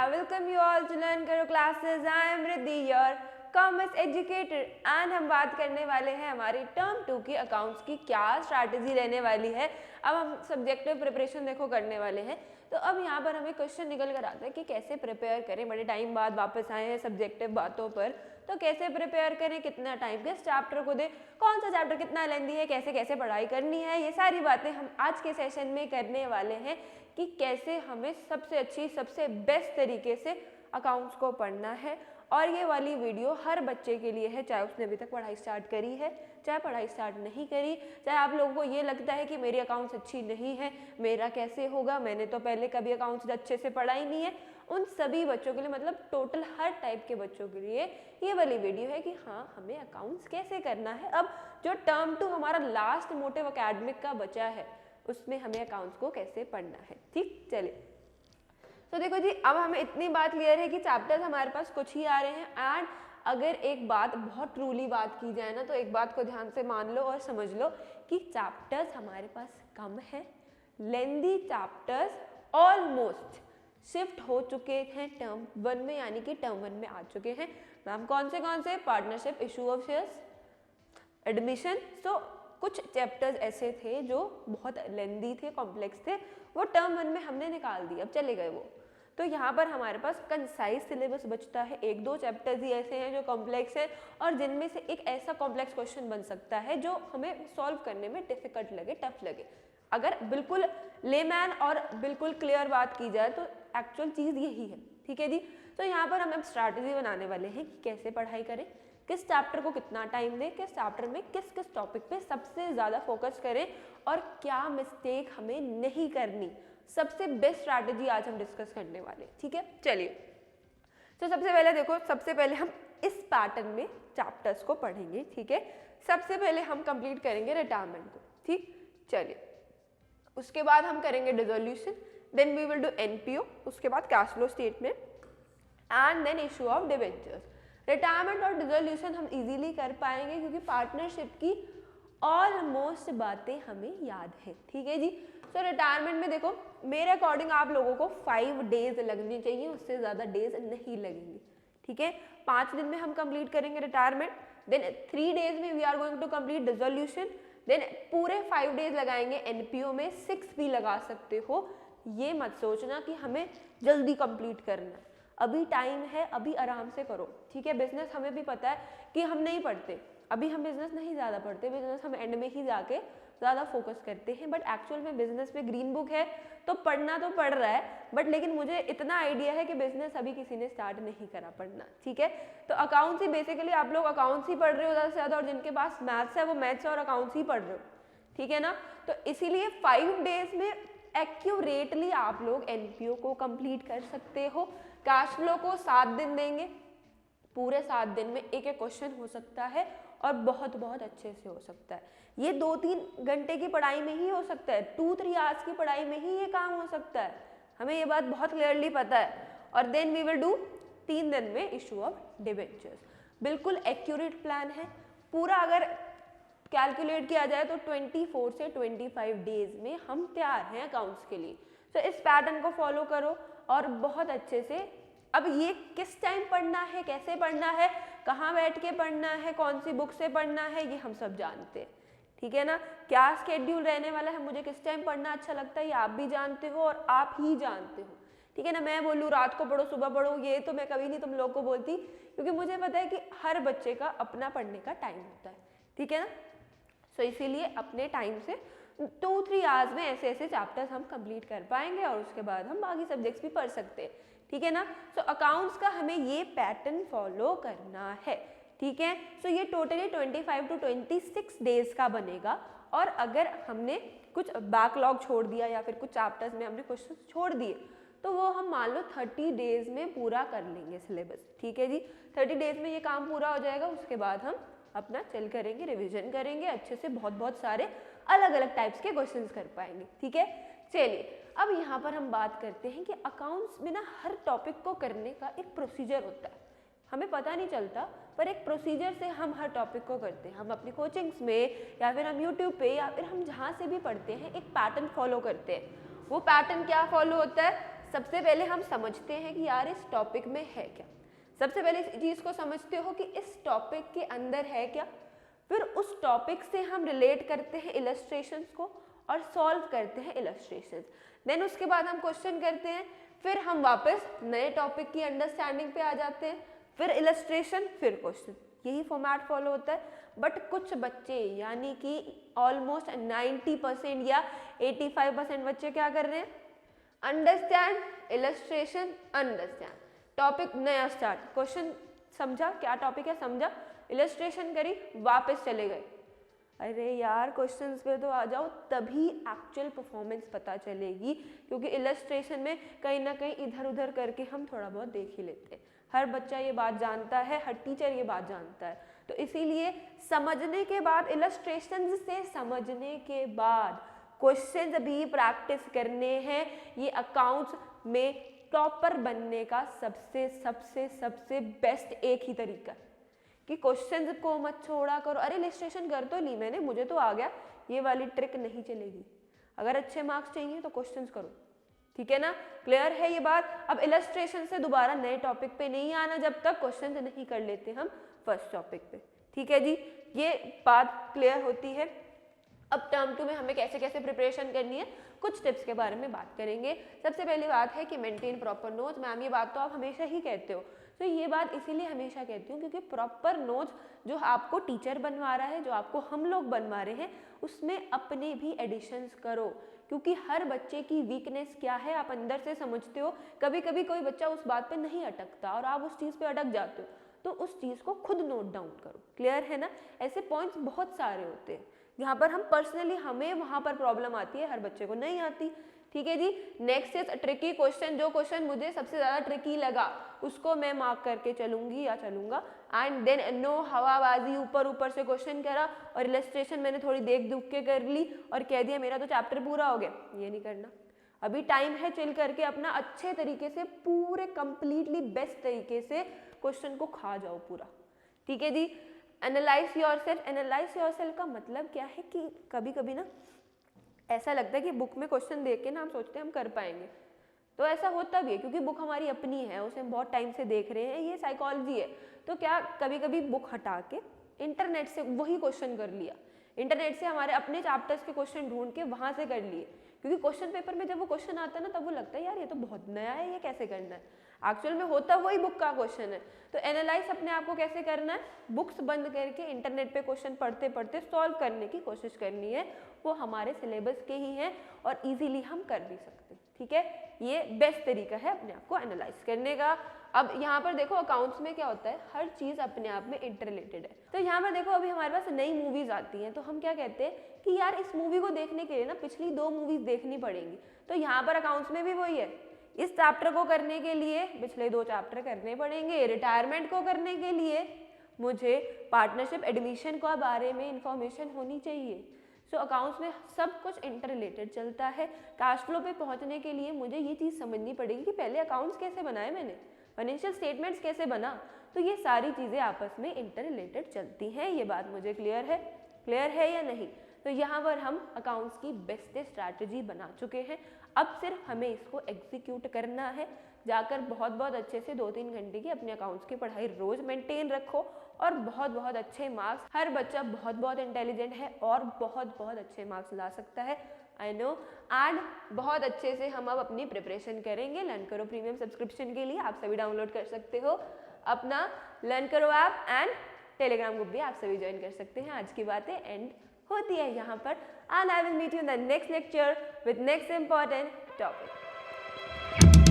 I welcome you all to learn Karo classes. I am Riddhi, your commerce educator and हम बात करने वाले हैं हमारी टर्म 2 की अकाउंट्स की क्या स्ट्रैटेजी रहने वाली है। अब हम सब्जेक्टिव प्रिपरेशन देखो करने वाले हैं। तो अब यहाँ पर हमें क्वेश्चन निकल कर आता है कि कैसे प्रिपेयर करें। बड़े टाइम बाद वापस आए हैं सब्जेक्टिव बातों पर, तो कैसे प्रिपेयर करें, कितना टाइम किस चैप्टर को दे, कौन सा चैप्टर कितना लेंदी है, कैसे कैसे पढ़ाई करनी है, ये सारी बातें हम आज के सेशन में करने वाले हैं कि कैसे हमें सबसे अच्छी सबसे बेस्ट तरीके से अकाउंट्स को पढ़ना है। और ये वाली वीडियो हर बच्चे के लिए है, चाहे उसने अभी तक पढ़ाई स्टार्ट करी है, चाहे पढ़ाई स्टार्ट नहीं करी, चाहे आप लोगों को ये लगता है कि मेरी अकाउंट्स अच्छी नहीं है, मेरा कैसे होगा, मैंने तो पहले कभी अकाउंट्स अच्छे से पढ़ा ही नहीं है। उन सभी बच्चों के लिए, मतलब टोटल हर टाइप के बच्चों के लिए ये वाली वीडियो है कि हाँ हमें अकाउंट्स कैसे करना है। अब जो टर्म 2 हमारा लास्ट मोटिव एकेडमिक का बचा है उसमें हमें अकाउंट्स को कैसे पढ़ना है। ठीक, चलिए तो देखो जी, अब हमें इतनी बात क्लियर है कि चैप्टर्स हमारे पास कुछ ही आ रहे हैं। एंड अगर एक बात बहुत ट्रूली बात की जाए ना, तो एक बात को ध्यान से मान लो और समझ लो कि चैप्टर्स हमारे पास कम है। लेंदी चैप्टर्स ऑलमोस्ट शिफ्ट हो चुके हैं टर्म 1 में, यानी कि टर्म 1 में आ चुके हैं। मैम कौन से partnership, issue of shares, admission. So कुछ चैप्टर्स ऐसे थे जो बहुत लेंदी थे, कॉम्प्लेक्स थे, वो टर्म 1 में हमने निकाल दिए, अब चले गए वो। तो यहाँ पर हमारे पास कंसाइज सिलेबस बचता है। एक दो चैप्टर्स ही ऐसे हैं जो कॉम्प्लेक्स है और जिनमें से एक ऐसा कॉम्प्लेक्स क्वेश्चन बन सकता है जो हमें सॉल्व करने में डिफिकल्ट लगे, टफ लगे। अगर बिल्कुल लेमैन और बिल्कुल क्लियर बात की जाए तो एक्चुअल चीज़ यही है। ठीक है जी, तो यहाँ पर हम अब स्ट्रैटेजी बनाने वाले हैं कि कैसे पढ़ाई करें, किस चैप्टर को कितना टाइम दें, किस चैप्टर में किस किस टॉपिक पे सबसे ज़्यादा फोकस करें और क्या मिस्टेक हमें नहीं करनी। सबसे बेस्ट स्ट्रैटेजी आज हम डिस्कस करने वाले। ठीक है, चलिए तो सबसे पहले देखो, सबसे पहले हम इस पैटर्न में चैप्टर्स को पढ़ेंगे। ठीक है, सबसे पहले हम कंप्लीट करेंगे रिटायरमेंट को। ठीक, चलिए उसके बाद हम करेंगे dissolution, then we will do NPO, उसके बाद cash flow statement and then issue of debentures. Retirement और डिसोल्यूशन हम इजीली कर पाएंगे क्योंकि पार्टनरशिप की ऑलमोस्ट बातें हमें याद है। ठीक है जी, तो रिटायरमेंट में देखो मेरे अकॉर्डिंग आप लोगों को 5 डेज लगने चाहिए, उससे ज़्यादा डेज नहीं लगेंगे। ठीक है, 5 दिन में हम कंप्लीट करेंगे रिटायरमेंट, देन 3 डेज में we are going to complete dissolution, then पूरे 5 डेज लगाएंगे एनपीओ में, 6 भी लगा सकते हो। ये मत सोचना कि हमें जल्दी कंप्लीट करना है, अभी टाइम है, अभी आराम से करो। ठीक है, बिजनेस हमें भी पता है कि हम नहीं पढ़ते, अभी हम बिजनेस नहीं ज़्यादा पढ़ते, बिजनेस हम एंड में ही जाके ज़्यादा फोकस करते हैं। बट एक्चुअल में बिजनेस में ग्रीन बुक है तो पढ़ना तो पढ़ रहा है, बट लेकिन मुझे इतना आइडिया है कि बिजनेस अभी किसी ने स्टार्ट नहीं करा पढ़ना। ठीक है, तो अकाउंट्स ही बेसिकली आप लोग अकाउंट्स ही पढ़ रहे हो ज़्यादा से ज़्यादा, और जिनके पास मैथ्स है वो मैथ्स और अकाउंट्स ही पढ़ रहे हो। ठीक है ना, तो इसीलिए 5 डेज में एक्यूरेटली आप लोग एनपीओ को कंप्लीट कर सकते हो। कैश फ्लो को 7 दिन देंगे, पूरे 7 दिन में एक एक क्वेश्चन हो सकता है और बहुत बहुत अच्छे से हो सकता है। ये 2-3 घंटे की पढ़ाई में ही हो सकता है, 2-3 आवर्स की पढ़ाई में ही ये काम हो सकता है, हमें ये बात बहुत क्लियरली पता है। और देन वी विल डू 3 दिन में इशू ऑफ डिबेंचर्स। बिल्कुल एक्यूरेट प्लान है पूरा। अगर कैलकुलेट किया जाए तो 24 से 25 डेज में हम तैयार हैं अकाउंट्स के लिए। तो इस पैटर्न को फॉलो करो और बहुत अच्छे से। अब ये किस टाइम पढ़ना है, कैसे पढ़ना है, कहाँ बैठ के पढ़ना है, कौन सी बुक से पढ़ना है, ये हम सब जानते हैं। ठीक है ना, क्या स्केड्यूल रहने वाला है, मुझे किस टाइम पढ़ना अच्छा लगता है, ये आप भी जानते हो और आप ही जानते हो। ठीक है ना, मैं बोलूँ रात को पढ़ो सुबह पढ़ो, ये तो मैं कभी नहीं तुम लोग को बोलती, क्योंकि मुझे पता है कि हर बच्चे का अपना पढ़ने का टाइम होता है। ठीक है ना, सो इसीलिए अपने टाइम से 2-3 आवर्स में ऐसे ऐसे चैप्टर्स हम कंप्लीट कर पाएंगे और उसके बाद हम बाकी सब्जेक्ट्स भी पढ़ सकते हैं। ठीक है ना, सो अकाउंट्स का हमें ये पैटर्न फॉलो करना है। ठीक है, सो ये टोटली 25 to 26 डेज का बनेगा। और अगर हमने कुछ बैकलॉग छोड़ दिया या फिर कुछ चैप्टर्स में हमने क्वेश्चन छोड़ दिए तो वो हम मान लो 30 डेज में पूरा कर लेंगे सिलेबस। ठीक है जी, 30 डेज में ये काम पूरा हो जाएगा। उसके बाद हम अपना चल करेंगे, रिविजन करेंगे अच्छे से, बहुत बहुत सारे अलग अलग टाइप्स के क्वेश्चंस कर पाएंगे। ठीक है, चलिए अब यहाँ पर हम बात करते हैं कि अकाउंट्स में ना हर टॉपिक को करने का एक प्रोसीजर होता है। हमें पता नहीं चलता पर एक प्रोसीजर से हम हर टॉपिक को करते हैं। हम अपनी कोचिंग्स में या फिर हम यूट्यूब पे या फिर हम जहाँ से भी पढ़ते हैं एक पैटर्न फॉलो करते हैं। वो पैटर्न क्या फॉलो होता है, सबसे पहले हम समझते हैं कि यार इस टॉपिक में है क्या। सबसे पहले इस चीज़ को समझते हो कि इस टॉपिक के अंदर है क्या, फिर उस टॉपिक से हम रिलेट करते हैं इलस्ट्रेशंस को और सॉल्व करते हैं इलस्ट्रेशंस। देन उसके बाद हम क्वेश्चन करते हैं, फिर हम वापस नए टॉपिक की अंडरस्टैंडिंग पे आ जाते हैं, फिर इलस्ट्रेशन, फिर क्वेश्चन। यही फॉर्मेट फॉलो होता है। बट कुछ बच्चे यानी कि ऑलमोस्ट 90% या 85% बच्चे क्या कर रहे हैं, अंडरस्टैंड, इलस्ट्रेशन, अंडरस्टैंड, टॉपिक नया स्टार्ट, क्वेश्चन समझा क्या टॉपिक है समझा, इलस्ट्रेशन करी, वापस चले गए। अरे यार क्वेश्चंस पे तो आ जाओ, तभी एक्चुअल परफॉर्मेंस पता चलेगी, क्योंकि इलस्ट्रेशन में कहीं ना कहीं इधर उधर करके हम थोड़ा बहुत देख ही लेते हैं। हर बच्चा ये बात जानता है, हर टीचर ये बात जानता है। तो इसीलिए समझने के बाद, इलस्ट्रेशन से समझने के बाद क्वेश्चंस भी प्रैक्टिस करने हैं। ये अकाउंट्स में टॉपर बनने का सबसे सबसे सबसे बेस्ट एक ही तरीका कि क्वेश्चंस को मत छोड़ा करो। अरे इलस्ट्रेशन कर तो ली मैंने, मुझे तो आ गया, ये वाली ट्रिक नहीं चलेगी। अगर अच्छे मार्क्स चाहिए तो क्वेश्चंस करो, ठीक है ना, क्लियर है ये बात। अब इलस्ट्रेशन से दोबारा नए टॉपिक पे नहीं आना जब तक क्वेश्चंस नहीं कर लेते हम फर्स्ट टॉपिक पे, ठीक है जी, ये बात क्लियर होती है। अब टर्म 2 में हमें कैसे कैसे प्रिपरेशन करनी है, कुछ टिप्स के बारे में बात करेंगे। सबसे पहली बात है कि मेंटेन प्रॉपर नोट्स। मैम ये बात तो आप हमेशा ही कहते हो, तो ये बात इसीलिए हमेशा कहती हूँ क्योंकि प्रॉपर नोट्स जो आपको टीचर बनवा रहा है, जो आपको हम लोग बनवा रहे हैं, उसमें अपने भी एडिशंस करो, क्योंकि हर बच्चे की वीकनेस क्या है आप अंदर से समझते हो। कभी कभी कोई बच्चा उस बात पे नहीं अटकता और आप उस चीज़ पे अटक जाते हो, तो उस चीज़ को खुद नोट डाउन करो, क्लियर है ना। ऐसे पॉइंट्स बहुत सारे होते हैं यहाँ पर हम पर्सनली, हमें वहाँ पर प्रॉब्लम आती है, हर बच्चे को नहीं आती, ठीक है जी। Next is tricky question. जो क्वेश्चन मुझे सबसे ज़्यादा ट्रिकी लगा उसको मैं मार्क करके चलूंगी या चलूंगा। एंड देन नो हवाबाजी, ऊपर ऊपर से क्वेश्चन करा और इलस्ट्रेशन मैंने थोड़ी देख दुख के कर ली और कह दिया मेरा तो चैप्टर पूरा हो गया। ये नहीं करना, अभी टाइम है, चिल करके अपना अच्छे तरीके से पूरे कंप्लीटली बेस्ट तरीके से क्वेश्चन को खा जाओ पूरा, ठीक है जी। Analyse yourself. एनालाइज योरसेल्फ का मतलब क्या है कि कभी कभी ना ऐसा लगता है कि बुक में क्वेश्चन देख के ना हम सोचते हैं हम कर पाएंगे, तो ऐसा होता भी है क्योंकि बुक हमारी अपनी है, उसे हम बहुत टाइम से देख रहे हैं, ये साइकोलॉजी है। तो क्या कभी कभी बुक हटा के इंटरनेट से वही क्वेश्चन कर लिया, इंटरनेट से हमारे अपने चैप्टर्स के क्वेश्चन ढूंढ के वहाँ से कर लिए, क्योंकि क्वेश्चन पेपर में जब वो क्वेश्चन आता है ना तब वो लगता है यार ये तो बहुत नया है, ये कैसे करना है। एक्चुअल में होता वही बुक का क्वेश्चन है। तो एनालाइज अपने आप को कैसे करना है, बुक्स बंद करके इंटरनेट पे क्वेश्चन पढ़ते पढ़ते सॉल्व करने की कोशिश करनी है। वो हमारे सिलेबस के ही हैं और इजीली हम कर भी सकते हैं, ठीक है। ये बेस्ट तरीका है अपने आप को एनालाइज करने का। अब यहाँ पर देखो अकाउंट्स में क्या होता है, हर चीज़ अपने आप में इंटररिलेटेड है। तो यहाँ पर देखो अभी हमारे पास नई मूवीज आती हैं, तो हम क्या कहते हैं कि यार इस मूवी को देखने के लिए ना पिछली 2 मूवीज देखनी पड़ेंगी। तो यहाँ पर अकाउंट्स में भी वही है, इस चैप्टर को करने के लिए पिछले 2 चैप्टर करने पड़ेंगे, रिटायरमेंट को करने के लिए मुझे पार्टनरशिप एडमिशन के बारे में इंफॉर्मेशन होनी चाहिए। सो अकाउंट्स में सब कुछ इंटर रिलेटेड चलता है। कैश फ्लो पे पहुंचने के लिए मुझे ये चीज़ समझनी पड़ेगी कि पहले अकाउंट्स कैसे बनाए मैंने, फाइनेंशियल स्टेटमेंट्स कैसे बना, तो ये सारी चीज़ें आपस में इंटर रिलेटेड चलती हैं। ये बात मुझे क्लियर है या नहीं। तो यहाँ पर हम अकाउंट्स की बेस्ट स्ट्रैटेजी बना चुके हैं, अब सिर्फ हमें इसको एग्जीक्यूट करना है। जाकर बहुत बहुत अच्छे से 2-3 घंटे की अपने अकाउंट्स की पढ़ाई रोज मेंटेन रखो और बहुत बहुत अच्छे मार्क्स, हर बच्चा बहुत बहुत इंटेलिजेंट है और बहुत बहुत अच्छे मार्क्स ला सकता है, आई नो। एंड बहुत अच्छे से हम अब अपनी प्रिपरेशन करेंगे। लर्न करो प्रीमियम सब्सक्रिप्शन के लिए आप सभी डाउनलोड कर सकते हो अपना लर्न करो ऐप, एंड टेलीग्राम ग्रुप भी आप सभी ज्वाइन कर सकते हैं। आज की बातें एंड होती है यहाँ पर, and I will meet you in the next lecture with next important topic.